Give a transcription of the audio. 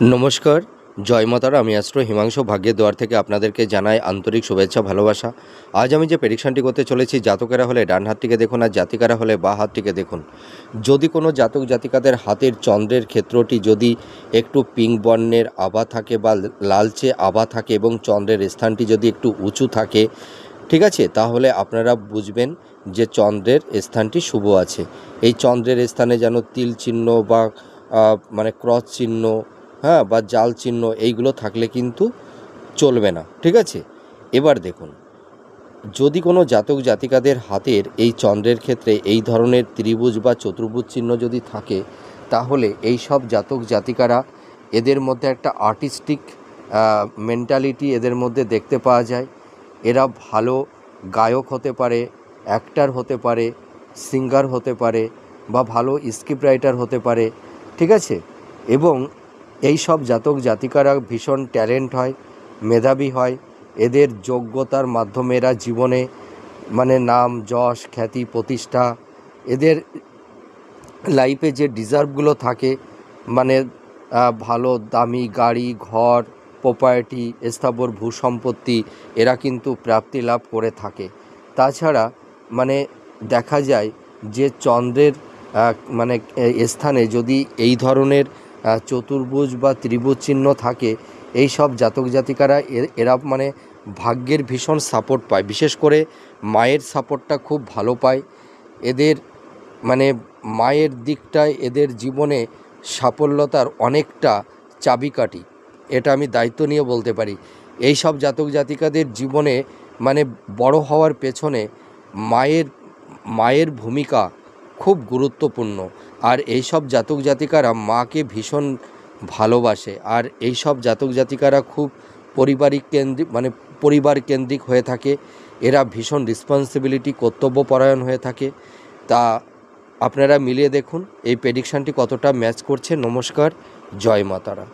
নমস্কার, জয় মাতারা। আমি অ্যাস্ট্রো হিমাংশু ভাগ্যের দুয়ার থেকে আপনাদেরকে জানাই আন্তরিক শুভেচ্ছা ভালোবাসা। আজ আমি যে প্রেডিকশানটি করতে চলেছি, জাতকেরা হলে ডান হাতটিকে দেখুন আর জাতিকারা হলে বাঁ হাতটিকে দেখুন। যদি কোনো জাতক জাতিকাদের হাতের চন্দ্রের ক্ষেত্রটি যদি একটু পিঙ্ক বর্ণের আভা থাকে বা লালচে আভা থাকে এবং চন্দ্রের স্থানটি যদি একটু উঁচু থাকে, ঠিক আছে, তাহলে আপনারা বুঝবেন যে চন্দ্রের স্থানটি শুভ আছে। এই চন্দ্রের স্থানে যেন তিল চিহ্ন বা মানে ক্রস চিহ্ন, হ্যাঁ, বা জাল চিহ্ন এইগুলো থাকলে কিন্তু চলবে না, ঠিক আছে। এবার দেখুন, যদি কোনো জাতক জাতিকাদের হাতের এই চন্দ্রের ক্ষেত্রে এই ধরনের ত্রিভুজ বা চতুর্ভুজ চিহ্ন যদি থাকে, তাহলে এই সব জাতক জাতিকারা, এদের মধ্যে একটা আর্টিস্টিক মেন্টালিটি এদের মধ্যে দেখতে পাওয়া যায়। এরা ভালো গায়ক হতে পারে, অ্যাক্টার হতে পারে, সিঙ্গার হতে পারে বা ভালো স্ক্রিপ্ট রাইটার হতে পারে, ঠিক আছে। এবং এই সব জাতক জাতিকারা ভীষণ ট্যালেন্ট হয়, মেধাবী হয়। এদের যোগ্যতার মাধ্যমে এরা জীবনে মানে নাম, যশ, খ্যাতি, প্রতিষ্ঠা, এদের লাইফে যে ডিজার্ভগুলো থাকে, মানে ভালো দামি গাড়ি, ঘর, প্রপার্টি, স্থাবর ভূসম্পত্তি, এরা কিন্তু প্রাপ্তি লাভ করে থাকে। তাছাড়া মানে দেখা যায় যে চন্দ্রের মানে স্থানে যদি এই ধরনের চতুর্ভুজ বা ত্রিভুজ চিহ্ন থাকে, এই সব জাতক জাতিকারা এরা মানে ভাগ্যের ভীষণ সাপোর্ট পায়। বিশেষ করে মায়ের সাপোর্টটা খুব ভালো পায় এদের। মানে মায়ের দিকটায় এদের জীবনে সাফল্যতার অনেকটা চাবিকাঠি, এটা আমি দায়িত্ব নিয়ে বলতে পারি। এই সব জাতক জাতিকাদের জীবনে মানে বড় হওয়ার পেছনে মায়ের ভূমিকা খুব গুরুত্বপূর্ণ। আর এই সব জাতক জাতিকারা মাকে ভীষণ ভালোবাসে। আর এই সব জাতক জাতিকারা খুব পরিবার কেন্দ্রিক হয়ে থাকে। এরা ভীষণ রেসপন্সিবিলিটি, কর্তব্যপরায়ণ হয়ে থাকে। তা আপনারা মিলিয়ে দেখুন এই প্রেডিকশানটি কতটা ম্যাচ করছে। নমস্কার, জয় মা তারা।